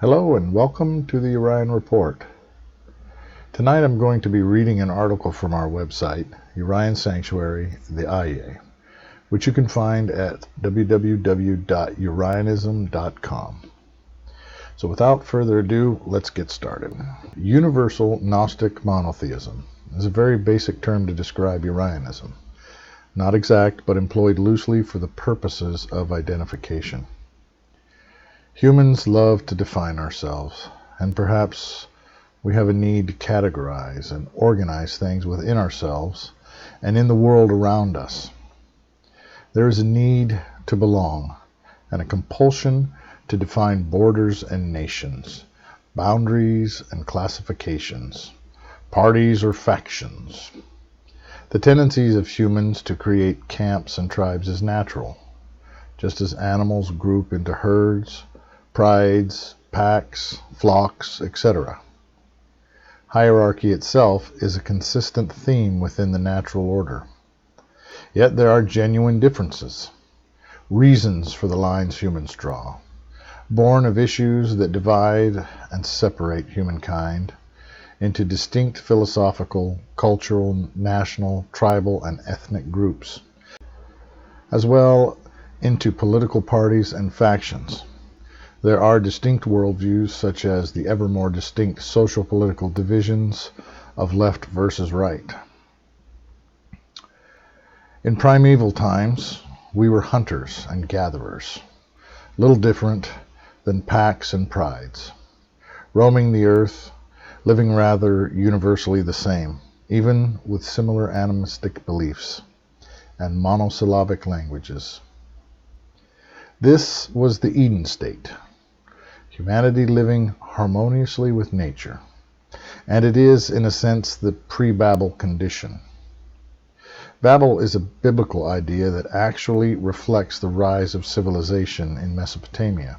Hello and welcome to the Orion Report. Tonight I'm going to be reading an article from our website, Orion Sanctuary, the IA, which you can find at www.orionism.com. So without further ado, let's get started. Universal Gnostic monotheism is a very basic term to describe Orionism. Not exact, but employed loosely for the purposes of identification. Humans love to define ourselves, and perhaps we have a need to categorize and organize things within ourselves and in the world around us. There is a need to belong and a compulsion to define borders and nations, boundaries and classifications, parties or factions. The tendencies of humans to create camps and tribes is natural, just as animals group into herds, prides, packs, flocks, etc. Hierarchy itself is a consistent theme within the natural order. Yet there are genuine differences, reasons for the lines humans draw, born of issues that divide and separate humankind into distinct philosophical, cultural, national, tribal, and ethnic groups, as well into political parties and factions. There are distinct worldviews, such as the ever more distinct social-political divisions of left versus right. In primeval times, we were hunters and gatherers, little different than packs and prides, roaming the earth, living rather universally the same, even with similar animistic beliefs and monosyllabic languages. This was the Eden state. Humanity living harmoniously with nature, and it is, in a sense, the pre-Babel condition. Babel is a biblical idea that actually reflects the rise of civilization in Mesopotamia,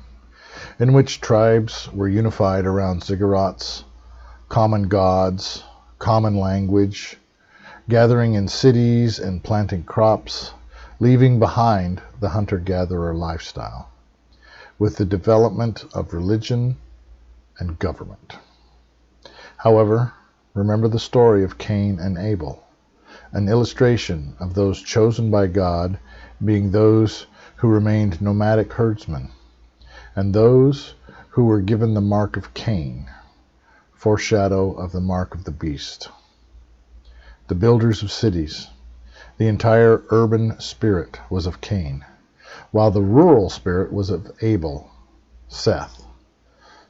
in which tribes were unified around ziggurats, common gods, common language, gathering in cities and planting crops, leaving behind the hunter-gatherer lifestyle, with the development of religion and government. However, remember the story of Cain and Abel, an illustration of those chosen by God being those who remained nomadic herdsmen, and those who were given the mark of Cain, foreshadow of the mark of the beast. The builders of cities, the entire urban spirit was of Cain, while the rural spirit was of Abel, Seth.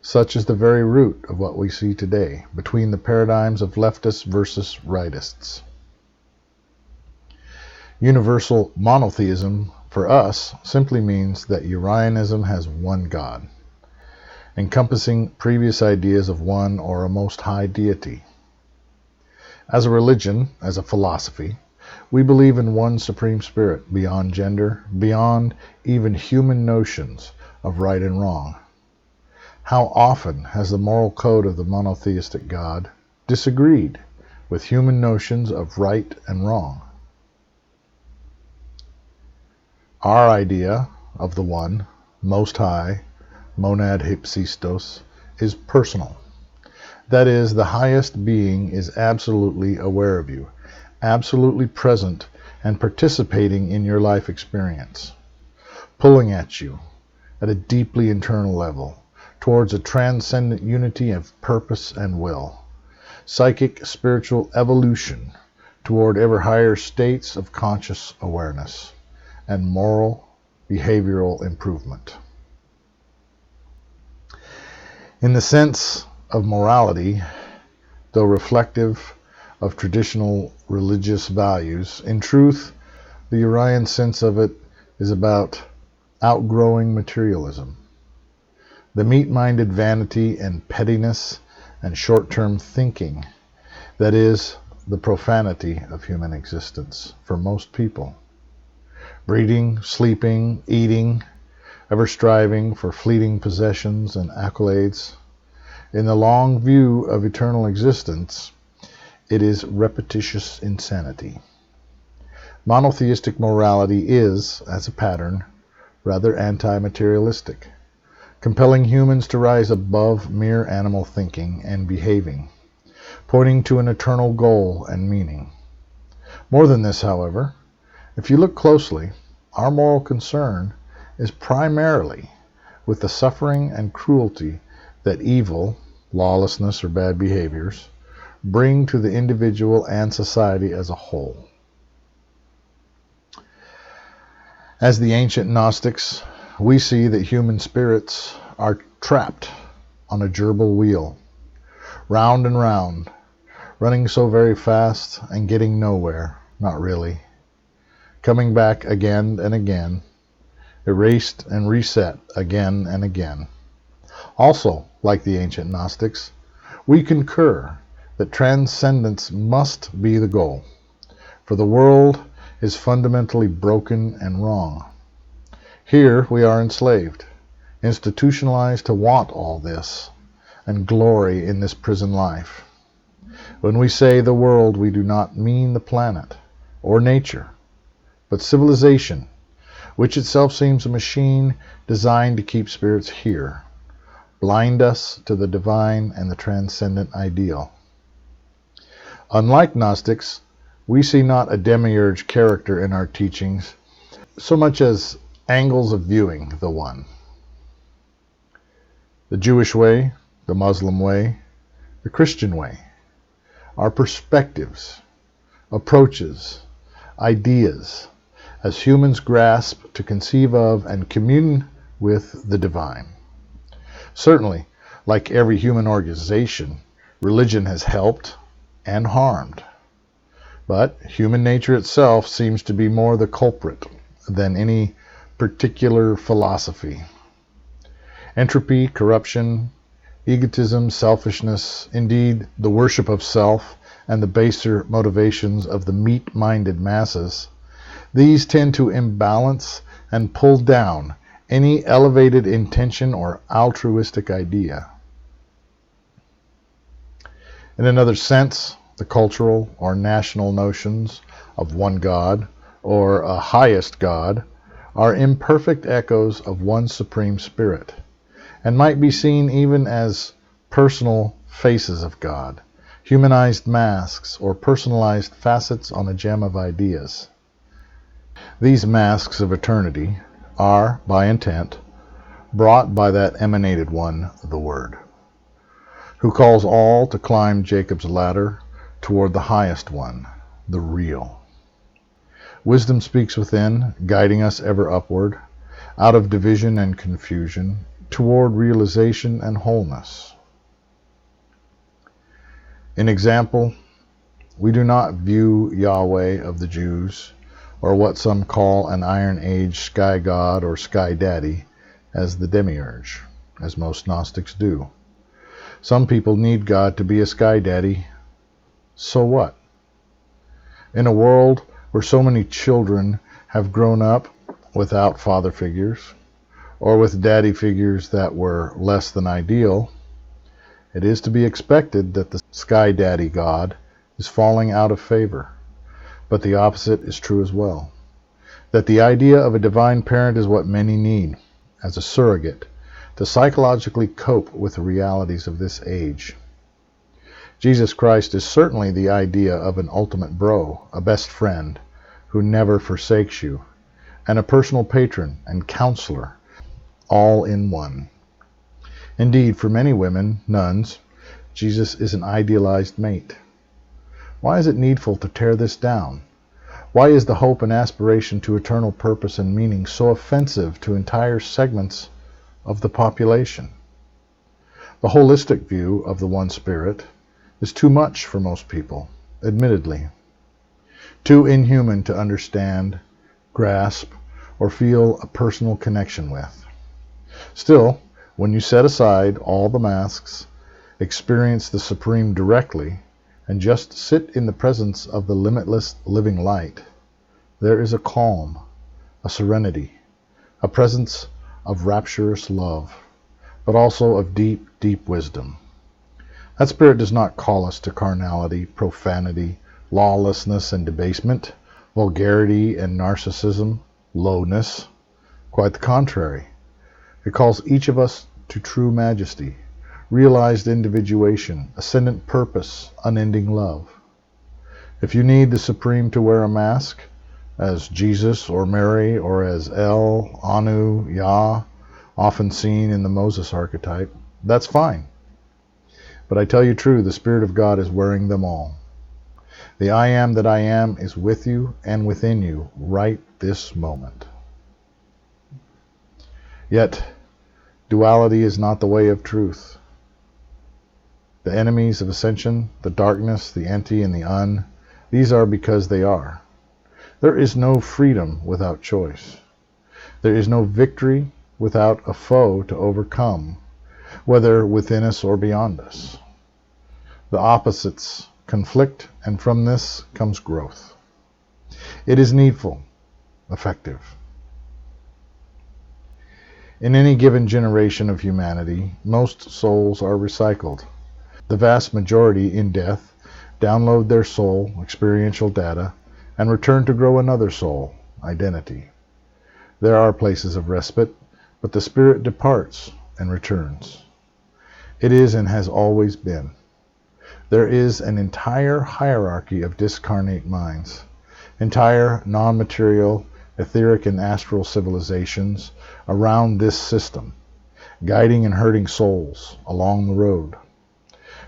Such is the very root of what we see today between the paradigms of leftists versus rightists. Universal monotheism for us simply means that Orionism has one God, encompassing previous ideas of one or a most high deity. As a religion, as a philosophy, we believe in one supreme spirit, beyond gender, beyond even human notions of right and wrong. How often has the moral code of the monotheistic God disagreed with human notions of right and wrong? Our idea of the one, most high, monad hypsistos, is personal. That is, the highest being is absolutely aware of you, absolutely present and participating in your life experience, pulling at you at a deeply internal level towards a transcendent unity of purpose and will, psychic spiritual evolution toward ever higher states of conscious awareness, and moral behavioral improvement. In the sense of morality, though reflective of traditional religious values, in truth, the Orion sense of it is about outgrowing materialism, the meat-minded vanity and pettiness and short-term thinking that is the profanity of human existence for most people. Breeding, sleeping, eating, ever striving for fleeting possessions and accolades. In the long view of eternal existence, it is repetitious insanity. Monotheistic morality is, as a pattern, rather anti-materialistic, compelling humans to rise above mere animal thinking and behaving, pointing to an eternal goal and meaning. More than this, however, if you look closely, our moral concern is primarily with the suffering and cruelty that evil, lawlessness, or bad behaviors bring to the individual and society as a whole. As the ancient Gnostics, we see that human spirits are trapped on a gerbil wheel, round and round, running so very fast and getting nowhere, not really, coming back again and again, erased and reset again and again. Also, like the ancient Gnostics, we concur that transcendence must be the goal, for the world is fundamentally broken and wrong. Here we are enslaved, institutionalized to want all this, and glory in this prison life. When we say the world, we do not mean the planet or nature, but civilization, which itself seems a machine designed to keep spirits here, blind us to the divine and the transcendent ideal. Unlike Gnostics, we see not a demiurge character in our teachings so much as angles of viewing the one. The Jewish way, the Muslim way, the Christian way are perspectives, approaches, ideas, as humans grasp to conceive of and commune with the divine. Certainly, like every human organization, religion has helped and harmed. But human nature itself seems to be more the culprit than any particular philosophy. Entropy, corruption, egotism, selfishness, indeed the worship of self, and the baser motivations of the meat-minded masses, these tend to imbalance and pull down any elevated intention or altruistic idea. In another sense, the cultural or national notions of one God or a highest God are imperfect echoes of one supreme spirit, and might be seen even as personal faces of God, humanized masks or personalized facets on a gem of ideas. These masks of eternity are, by intent, brought by that emanated one, the Word, who calls all to climb Jacob's ladder toward the highest one, the real. Wisdom speaks within, guiding us ever upward, out of division and confusion, toward realization and wholeness. In example, we do not view Yahweh of the Jews, or what some call an Iron Age sky god or sky daddy, as the demiurge, as most Gnostics do. Some people need God to be a sky daddy. So what? In a world where so many children have grown up without father figures, or with daddy figures that were less than ideal, it is to be expected that the sky daddy God is falling out of favor. But the opposite is true as well, that the idea of a divine parent is what many need as a surrogate to psychologically cope with the realities of this age. Jesus Christ is certainly the idea of an ultimate bro, a best friend who never forsakes you, and a personal patron and counselor, all in one. Indeed, for many women, nuns, Jesus is an idealized mate. Why is it needful to tear this down? Why is the hope and aspiration to eternal purpose and meaning so offensive to entire segments of the population? The holistic view of the one Spirit is too much for most people, admittedly. Too inhuman to understand, grasp, or feel a personal connection with. Still, when you set aside all the masks, experience the Supreme directly, and just sit in the presence of the limitless living light, there is a calm, a serenity, a presence of rapturous love, but also of deep, deep wisdom. That Spirit does not call us to carnality, profanity, lawlessness and debasement, vulgarity and narcissism, lowness. Quite the contrary. It calls each of us to true majesty, realized individuation, ascendant purpose, unending love. If you need the Supreme to wear a mask, as Jesus or Mary or as El, Anu, Yah, often seen in the Moses archetype, that's fine. But I tell you true, the Spirit of God is wearing them all. The I am that I am is with you and within you right this moment. Yet, duality is not the way of truth. The enemies of ascension, the darkness, the anti, and the un, these are because they are. There is no freedom without choice. There is no victory without a foe to overcome, whether within us or beyond us. The opposites conflict, and from this comes growth. It is needful, effective. In any given generation of humanity, most souls are recycled. The vast majority in death download their soul, experiential data, and return to grow another soul, identity. There are places of respite, but the spirit departs and returns. It is and has always been. There is an entire hierarchy of discarnate minds, entire non-material, etheric and astral civilizations around this system, guiding and herding souls along the road,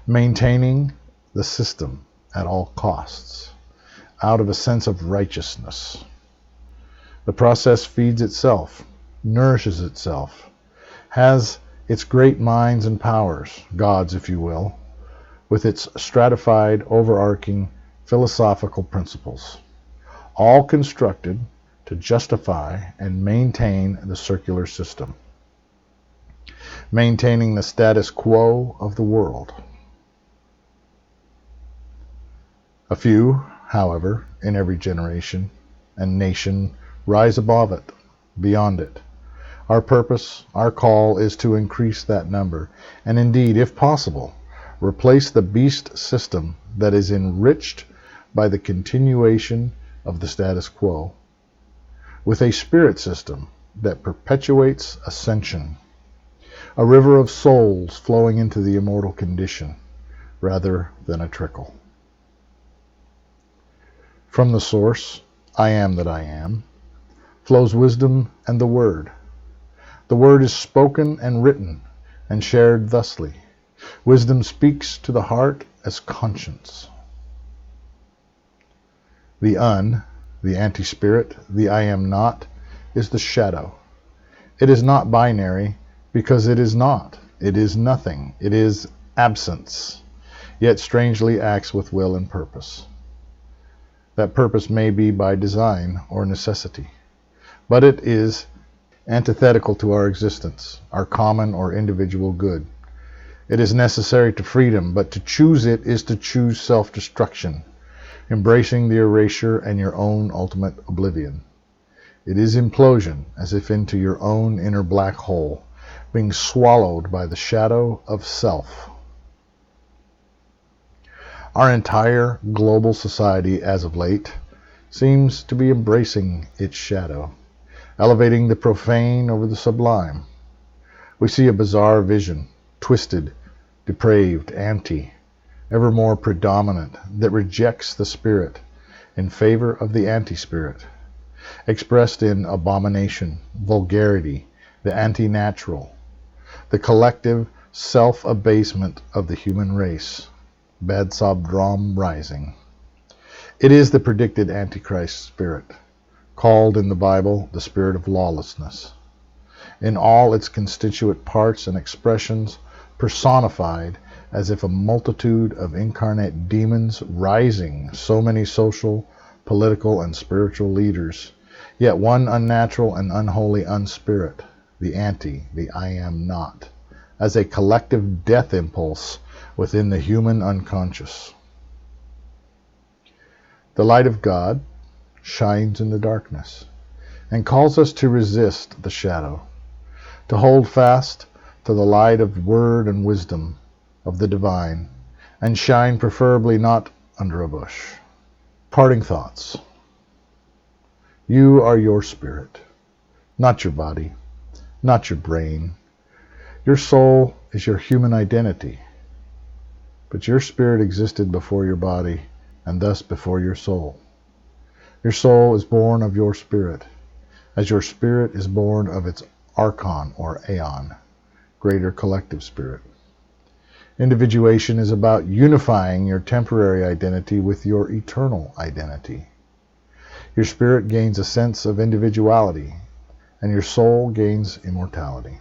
maintaining the system at all costs, out of a sense of righteousness. The process feeds itself, nourishes itself, has its great minds and powers, gods if you will, with its stratified, overarching philosophical principles, all constructed to justify and maintain the circular system, maintaining the status quo of the world. A few, however, in every generation and nation rise above it, beyond it. Our purpose, our call is to increase that number, and indeed, if possible, replace the beast system that is enriched by the continuation of the status quo with a spirit system that perpetuates ascension, a river of souls flowing into the immortal condition rather than a trickle. From the source, I am that I am, flows wisdom and the word. The word is spoken and written and shared thusly. Wisdom speaks to the heart as conscience. The un, the anti-spirit, the I am not, is the shadow. It is not binary because it is not. It is nothing. It is absence, yet strangely acts with will and purpose. That purpose may be by design or necessity, but it is antithetical to our existence, our common or individual good. It is necessary to freedom, but to choose it is to choose self-destruction, embracing the erasure and your own ultimate oblivion. It is implosion, as if into your own inner black hole, being swallowed by the shadow of self. Our entire global society, as of late, seems to be embracing its shadow, elevating the profane over the sublime. We see a bizarre vision, twisted, depraved, anti, ever more predominant, that rejects the spirit in favor of the anti-spirit, expressed in abomination, vulgarity, the anti-natural, the collective self-abasement of the human race, Bad Sobdrom rising. It is the predicted Antichrist spirit, called in the Bible the spirit of lawlessness, in all its constituent parts and expressions personified as if a multitude of incarnate demons rising, so many social, political, and spiritual leaders, yet one unnatural and unholy unspirit, the anti, the I am not, as a collective death impulse within the human unconscious. The light of God shines in the darkness and calls us to resist the shadow, to hold fast to the light of word and wisdom of the divine, and shine preferably not under a bush. Parting thoughts. You are your spirit, not your body, not your brain. Your soul is your human identity, but your spirit existed before your body and thus before your soul. Your soul is born of your spirit, as your spirit is born of its archon or aeon, greater collective spirit. Individuation is about unifying your temporary identity with your eternal identity. Your spirit gains a sense of individuality, and your soul gains immortality.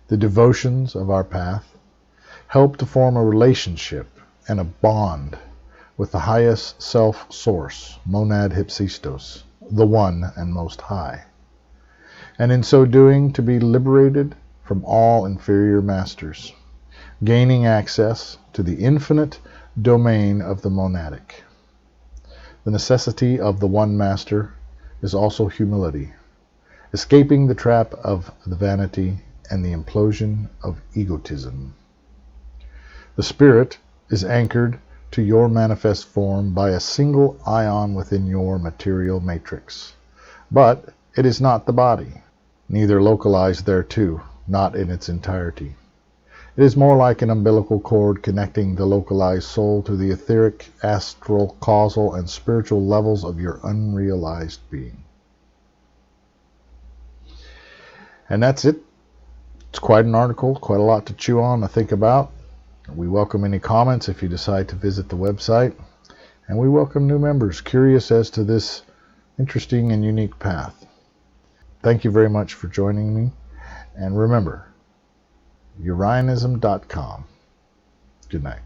The devotions of our path help to form a relationship and a bond with the highest self-source, monad hypsistos, the One and Most High, and in so doing to be liberated from all inferior masters, gaining access to the infinite domain of the monadic. The necessity of the one master is also humility, escaping the trap of the vanity and the implosion of egotism. The spirit is anchored to your manifest form by a single ion within your material matrix. But it is not the body, neither localized thereto, not in its entirety. It is more like an umbilical cord connecting the localized soul to the etheric, astral, causal, and spiritual levels of your unrealized being. And that's it. It's quite an article, quite a lot to chew on, to think about. We welcome any comments if you decide to visit the website, and we welcome new members curious as to this interesting and unique path. Thank you very much for joining me, and remember, Urianism.com. Good night.